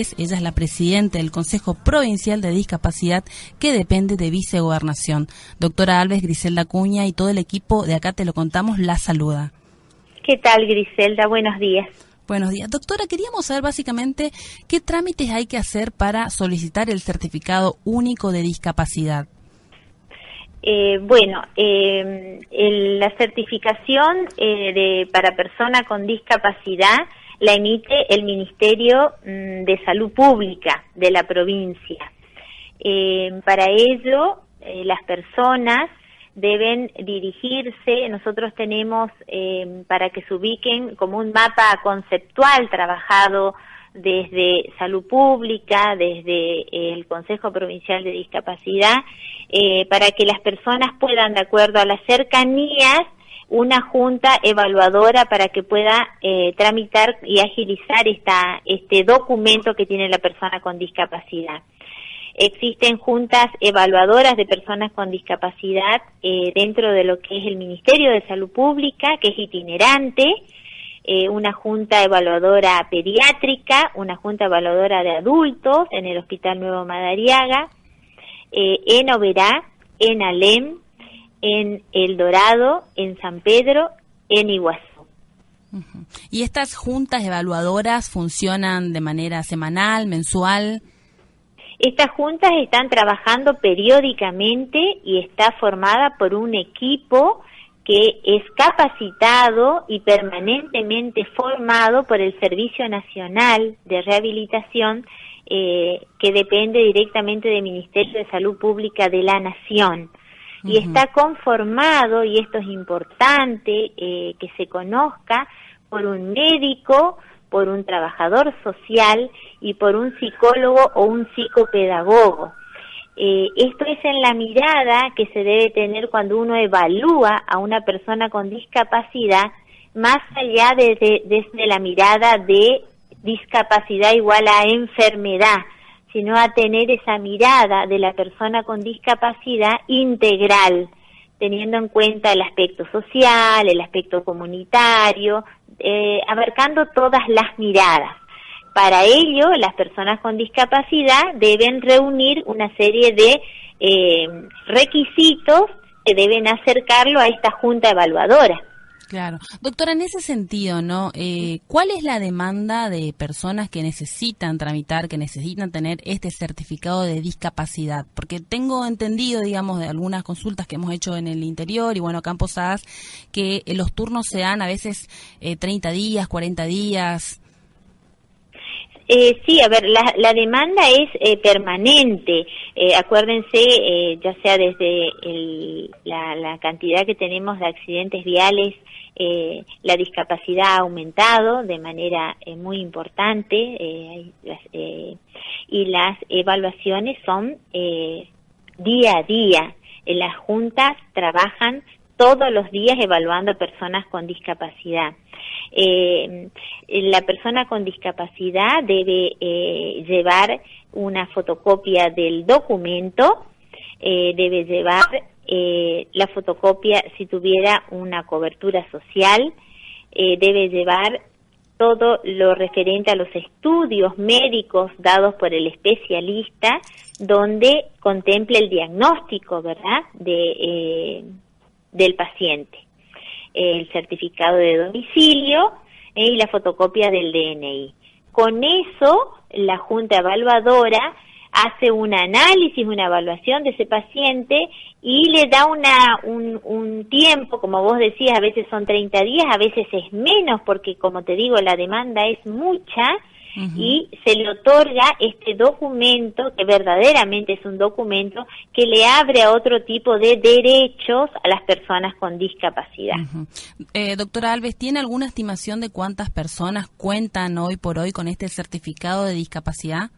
Ella es la presidenta del Consejo Provincial de Discapacidad que depende de Vicegobernación. Doctora Alves, Griselda Acuña y todo el equipo de Acá Te Lo Contamos la saluda. ¿Qué tal, Griselda? Buenos días. Buenos días. Doctora, queríamos saber básicamente qué trámites hay que hacer para solicitar el certificado único de discapacidad. La certificación para persona con discapacidad la emite el Ministerio de Salud Pública de la provincia. Para ello, las personas deben dirigirse, nosotros tenemos para que se ubiquen como un mapa conceptual trabajado desde Salud Pública, desde el Consejo Provincial de Discapacidad, para que las personas puedan, de acuerdo a las cercanías, una junta evaluadora para que pueda tramitar y agilizar este documento que tiene la persona con discapacidad. Existen juntas evaluadoras de personas con discapacidad dentro de lo que es el Ministerio de Salud Pública, que es itinerante, una junta evaluadora pediátrica, una junta evaluadora de adultos en el Hospital Nuevo Madariaga, en Oberá, en Alem, en El Dorado, en San Pedro, en Iguazú. ¿Y estas juntas evaluadoras funcionan de manera semanal, mensual? Estas juntas están trabajando periódicamente y está formada por un equipo que es capacitado y permanentemente formado por el Servicio Nacional de Rehabilitación, que depende directamente del Ministerio de Salud Pública de la Nación. Y está conformado, y esto es importante que se conozca, por un médico, por un trabajador social y por un psicólogo o un psicopedagogo. Esto es en la mirada que se debe tener cuando uno evalúa a una persona con discapacidad, más allá desde la mirada de discapacidad igual a enfermedad, sino a tener esa mirada de la persona con discapacidad integral, teniendo en cuenta el aspecto social, el aspecto comunitario, abarcando todas las miradas. Para ello, las personas con discapacidad deben reunir una serie de requisitos que deben acercarlo a esta junta evaluadora. Claro. Doctora, en ese sentido, ¿no? ¿Cuál es la demanda de personas que necesitan tramitar, que necesitan tener este certificado de discapacidad? Porque tengo entendido, digamos, de algunas consultas que hemos hecho en el interior y, bueno, acá en Posadas, que los turnos se dan a veces 30 días, 40 días. Sí, a ver, la demanda es permanente. Acuérdense, ya sea desde la cantidad que tenemos de accidentes viales, la discapacidad ha aumentado de manera muy importante y las evaluaciones son día a día. Las juntas trabajan todos los días evaluando a personas con discapacidad. La persona con discapacidad debe llevar una fotocopia del documento, debe llevar la fotocopia si tuviera una cobertura social, debe llevar todo lo referente a los estudios médicos dados por el especialista, donde contemple el diagnóstico, ¿verdad?, del paciente, el certificado de domicilio y la fotocopia del DNI. Con eso, la junta evaluadora hace un análisis, una evaluación de ese paciente y le da un tiempo, como vos decías, a veces son 30 días, a veces es menos, porque como te digo, la demanda es mucha. Y se le otorga este documento, que verdaderamente es un documento que le abre a otro tipo de derechos a las personas con discapacidad. Doctora Alves, ¿tiene alguna estimación de cuántas personas cuentan hoy por hoy con este certificado de discapacidad?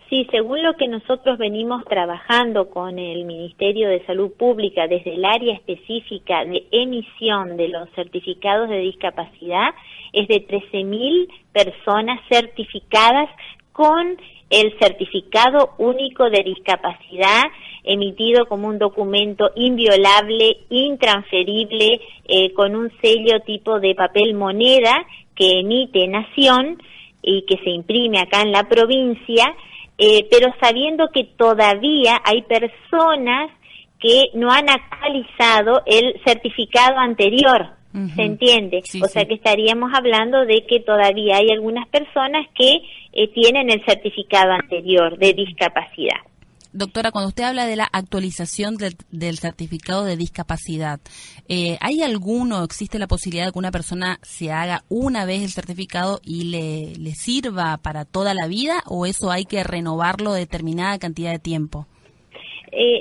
Sí, según lo que nosotros venimos trabajando con el Ministerio de Salud Pública desde el área específica de emisión de los certificados de discapacidad, es de 13.000 personas certificadas con el certificado único de discapacidad emitido como un documento inviolable, intransferible, con un sello tipo de papel moneda que emite Nación, y que se imprime acá en la provincia, pero sabiendo que todavía hay personas que no han actualizado el certificado anterior, ¿se entiende? Sí, o sea que estaríamos hablando de que todavía hay algunas personas que tienen el certificado anterior de discapacidad. Doctora, cuando usted habla de la actualización del certificado de discapacidad, ¿hay existe la posibilidad de que una persona se haga una vez el certificado y le sirva para toda la vida, o eso hay que renovarlo determinada cantidad de tiempo?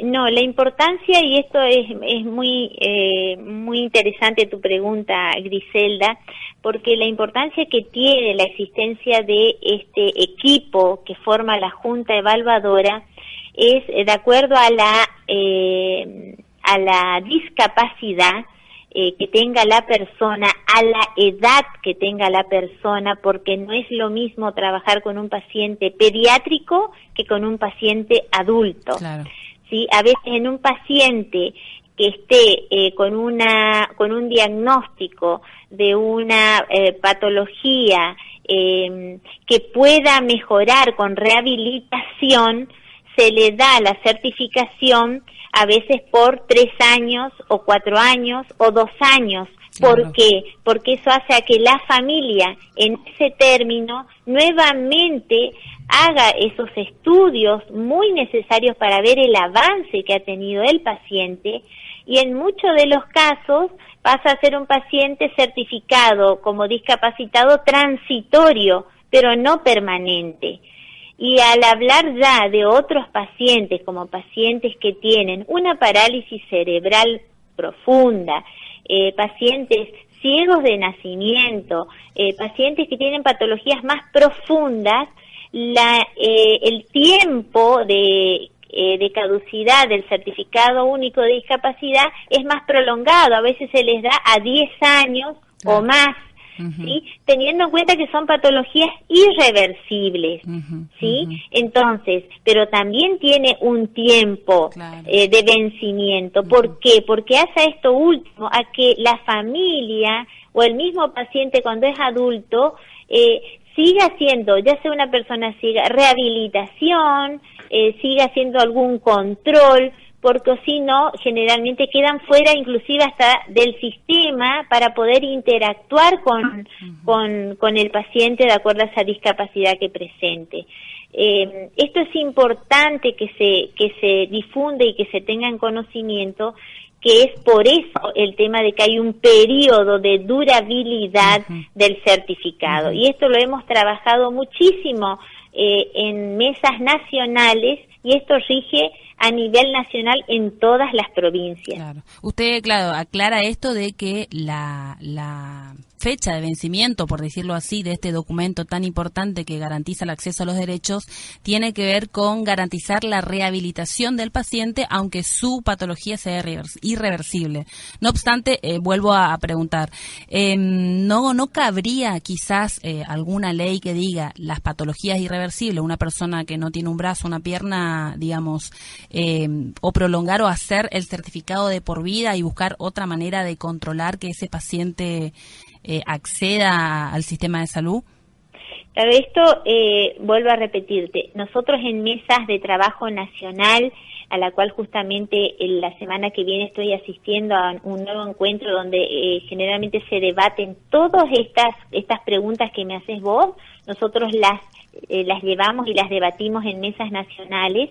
No, la importancia, y esto es muy interesante tu pregunta, Griselda, porque la importancia que tiene la existencia de este equipo que forma la Junta Evaluadora es de acuerdo a la discapacidad que tenga la persona, a la edad que tenga la persona, porque no es lo mismo trabajar con un paciente pediátrico que con un paciente adulto. Claro. ¿Sí? A veces en un paciente que esté con un diagnóstico de una patología que pueda mejorar con rehabilitación, se le da la certificación a veces por 3 años o 4 años o 2 años. Claro. ¿Por qué? Porque eso hace a que la familia en ese término nuevamente haga esos estudios muy necesarios para ver el avance que ha tenido el paciente, y en muchos de los casos pasa a ser un paciente certificado como discapacitado transitorio, pero no permanente. Y al hablar ya de otros pacientes, como pacientes que tienen una parálisis cerebral profunda, pacientes ciegos de nacimiento, pacientes que tienen patologías más profundas, el tiempo de caducidad del certificado único de discapacidad es más prolongado, a veces se les da a 10 años o más. ¿Sí? Teniendo en cuenta que son patologías irreversibles, ¿sí? Entonces, pero también tiene un tiempo de vencimiento. ¿Por qué? Porque hace esto último a que la familia o el mismo paciente cuando es adulto siga haciendo, ya sea una persona siga rehabilitación, siga haciendo algún control, porque si no, generalmente quedan fuera inclusive hasta del sistema para poder interactuar con el paciente de acuerdo a esa discapacidad que presente. Esto es importante que se difunde y que se tenga en conocimiento, que es por eso el tema de que hay un periodo de durabilidad del certificado. Y esto lo hemos trabajado muchísimo en mesas nacionales, y esto rige a nivel nacional en todas las provincias. Claro. Usted, claro, aclara esto de que la fecha de vencimiento, por decirlo así, de este documento tan importante que garantiza el acceso a los derechos, tiene que ver con garantizar la rehabilitación del paciente, aunque su patología sea irreversible. No obstante, vuelvo a preguntar, ¿no cabría quizás alguna ley que diga las patologías irreversibles, una persona que no tiene un brazo, una pierna, digamos, o prolongar o hacer el certificado de por vida y buscar otra manera de controlar que ese paciente acceda al sistema de salud? Claro, esto, vuelvo a repetirte, nosotros en mesas de trabajo nacional, a la cual justamente la semana que viene estoy asistiendo a un nuevo encuentro donde generalmente se debaten todas estas preguntas que me haces vos, nosotros las llevamos y las debatimos en mesas nacionales,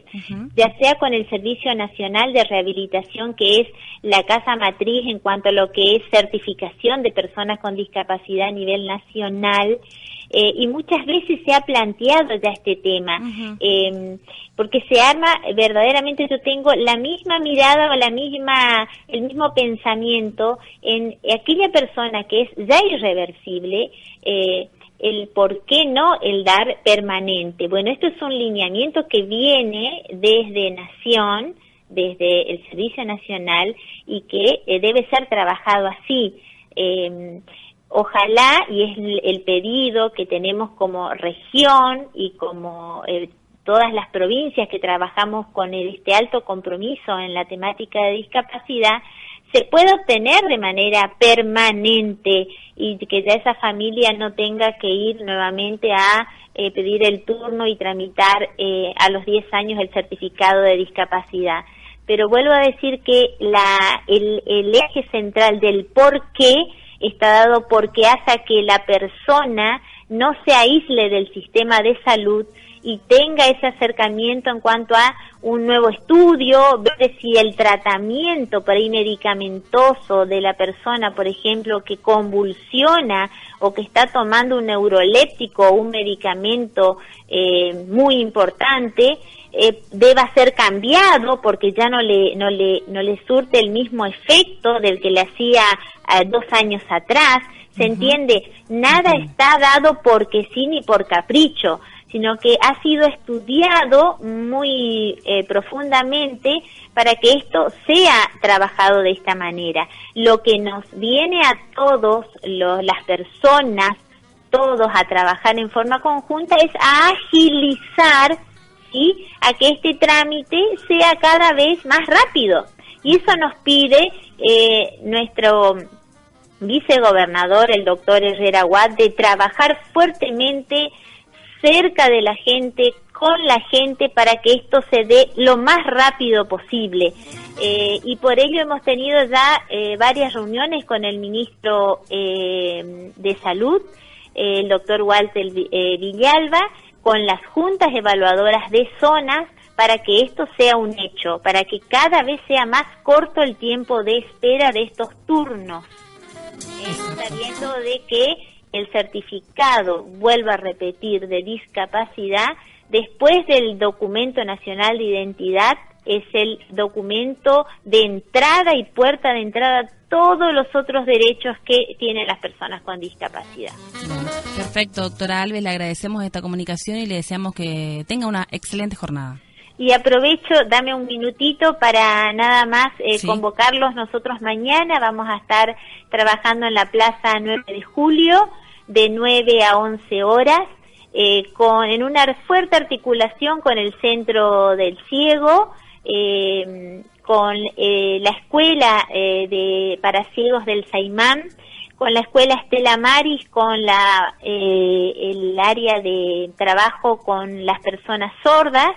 ya sea con el Servicio Nacional de Rehabilitación, que es la casa matriz en cuanto a lo que es certificación de personas con discapacidad a nivel nacional, y muchas veces se ha planteado ya este tema, porque se arma verdaderamente, yo tengo la misma mirada o el mismo pensamiento en aquella persona que es ya irreversible, el por qué no el dar permanente. Bueno, esto es un lineamiento que viene desde Nación, desde el Servicio Nacional, y que debe ser trabajado así. Ojalá, y es el pedido que tenemos como región y como todas las provincias que trabajamos con este alto compromiso en la temática de discapacidad, se puede obtener de manera permanente y que ya esa familia no tenga que ir nuevamente a pedir el turno y tramitar a los 10 años el certificado de discapacidad. Pero vuelvo a decir que el eje central del por qué está dado porque hace que la persona no se aísle del sistema de salud y tenga ese acercamiento en cuanto a un nuevo estudio, ver si el tratamiento medicamentoso de la persona, por ejemplo, que convulsiona o que está tomando un neuroléptico o un medicamento muy importante, deba ser cambiado porque ya no le surte el mismo efecto del que le hacía 2 años atrás. ¿Se entiende? Nada está dado porque sí ni por capricho, sino que ha sido estudiado muy profundamente para que esto sea trabajado de esta manera. Lo que nos viene a todos, las personas, todos a trabajar en forma conjunta es a agilizar, ¿sí?, a que este trámite sea cada vez más rápido. Y eso nos pide nuestro vicegobernador, el doctor Herrera Watt, de trabajar fuertemente cerca de la gente, con la gente, para que esto se dé lo más rápido posible. Y por ello hemos tenido ya varias reuniones con el ministro de Salud, el doctor Walter Villalba, con las juntas evaluadoras de zonas, para que esto sea un hecho, para que cada vez sea más corto el tiempo de espera de estos turnos. Sabiendo de que el certificado, vuelvo a repetir, de discapacidad, después del documento nacional de identidad, es el documento de entrada y puerta de entrada a todos los otros derechos que tienen las personas con discapacidad. Perfecto, doctora Alves, le agradecemos esta comunicación y le deseamos que tenga una excelente jornada. Y aprovecho, dame un minutito para nada más convocarlos. Nosotros mañana vamos a estar trabajando en la Plaza 9 de Julio, de 9 a 11 horas, en una fuerte articulación con el Centro del Ciego, con la Escuela para Ciegos del Saimán, con la Escuela Estela Maris, con el área de trabajo con las personas sordas,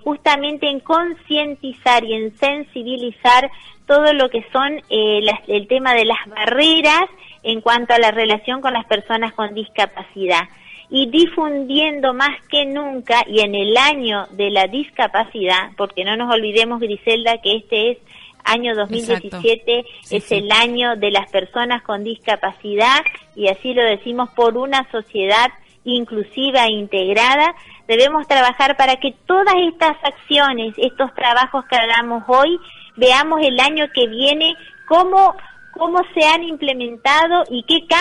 justamente en concientizar y en sensibilizar todo lo que son el tema de las barreras en cuanto a la relación con las personas con discapacidad, y difundiendo más que nunca, y en el año de la discapacidad, porque no nos olvidemos, Griselda, que este es año 2017, es el año de las personas con discapacidad, y así lo decimos, por una sociedad inclusiva e integrada. Debemos trabajar para que todas estas acciones, estos trabajos que hagamos hoy, veamos el año que viene cómo se han implementado y qué cambios